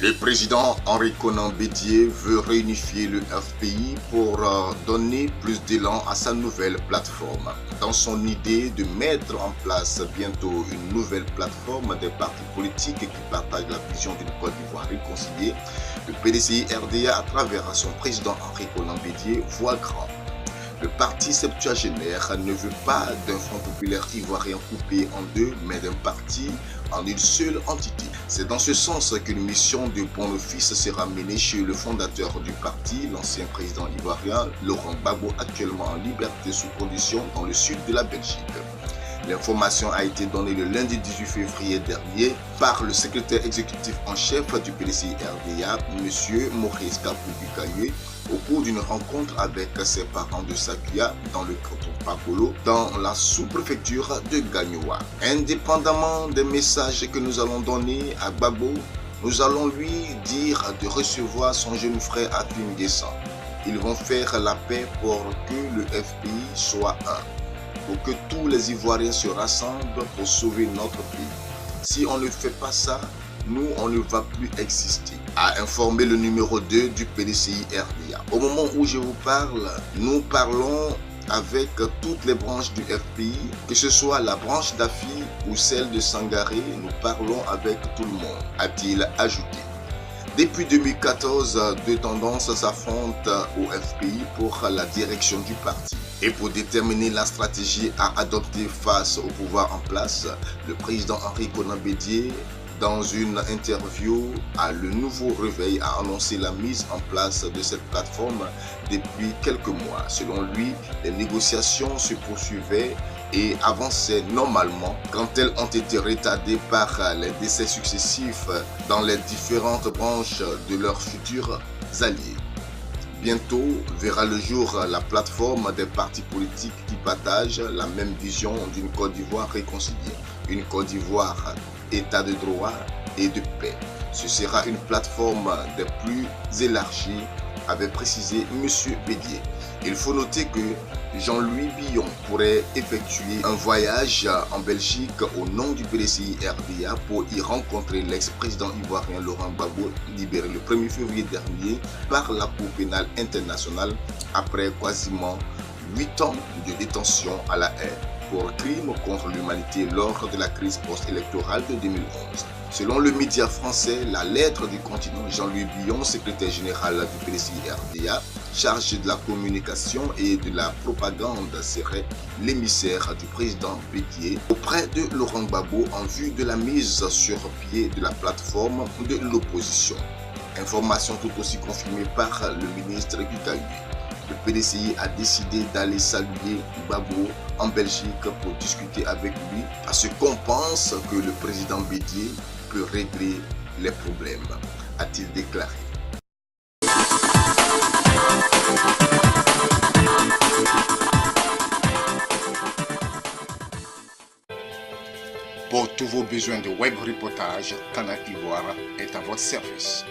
Le président Henri Konan Bédié veut réunifier le FPI pour donner plus d'élan à sa nouvelle plateforme. Dans son idée de mettre en place bientôt une nouvelle plateforme des partis politiques qui partagent la vision d'une Côte d'Ivoire réconciliée, le PDCI-RDA, à travers son président Henri Konan Bédié, voit grand. Le parti septuagénaire ne veut pas d'un Front populaire ivoirien coupé en deux, mais d'un parti en une seule entité. C'est dans ce sens qu'une mission de bon office sera menée chez le fondateur du parti, l'ancien président ivoirien Laurent Gbagbo, actuellement en liberté sous condition dans le sud de la Belgique. L'information a été donnée le lundi 18 février dernier par le secrétaire exécutif en chef du PDCI-RDA, M. Maurice Kapou-Bikaye, au cours d'une rencontre avec ses parents de Sakuya dans le canton Pakolo, dans la sous-préfecture de Gagnoa. Indépendamment des messages que nous allons donner à Gbagbo, nous allons lui dire de recevoir son jeune frère Hakim Guessan. Ils vont faire la paix pour que le FPI soit un, pour que tous les Ivoiriens se rassemblent pour sauver notre pays. Si on ne fait pas ça, nous, on ne va plus exister, a informé le numéro 2 du PDCI-RDA. Au moment où je vous parle, nous parlons avec toutes les branches du FPI, que ce soit la branche d'Afi ou celle de Sangaré, nous parlons avec tout le monde, a-t-il ajouté. Depuis 2014, deux tendances s'affrontent au FPI pour la direction du parti. Et pour déterminer la stratégie à adopter face au pouvoir en place, le président Henri Konan Bédié, dans une interview à Le Nouveau Réveil, a annoncé la mise en place de cette plateforme depuis quelques mois. Selon lui, les négociations se poursuivaient et avançaient normalement quand elles ont été retardées par les décès successifs dans les différentes branches de leurs futurs alliés. Bientôt verra le jour la plateforme des partis politiques qui partagent la même vision d'une Côte d'Ivoire réconciliée. Une Côte d'Ivoire état de droit et de paix. Ce sera une plateforme des plus élargies, avait précisé M. Bédié. Il faut noter que Jean-Louis Billon pourrait effectuer un voyage en Belgique au nom du PDCI-RDA pour y rencontrer l'ex-président ivoirien Laurent Gbagbo, libéré le 1er février dernier par la Cour pénale internationale après quasiment 8 ans de détention à la haie pour crimes contre l'humanité lors de la crise post-électorale de 2011. Selon le média français La Lettre du Continent, Jean-Louis Billon, secrétaire général du PDCI-RDA, chargé de la communication et de la propagande, serait l'émissaire du président Bédié auprès de Laurent Gbagbo en vue de la mise sur pied de la plateforme de l'opposition. Information tout aussi confirmée par le ministre Bikaye. Le PDCI a décidé d'aller saluer Gbagbo en Belgique pour discuter avec lui parce qu'on pense que le président Bédié peut régler les problèmes, a-t-il déclaré. Pour tous vos besoins de web reportage, Canal Ivoire est à votre service.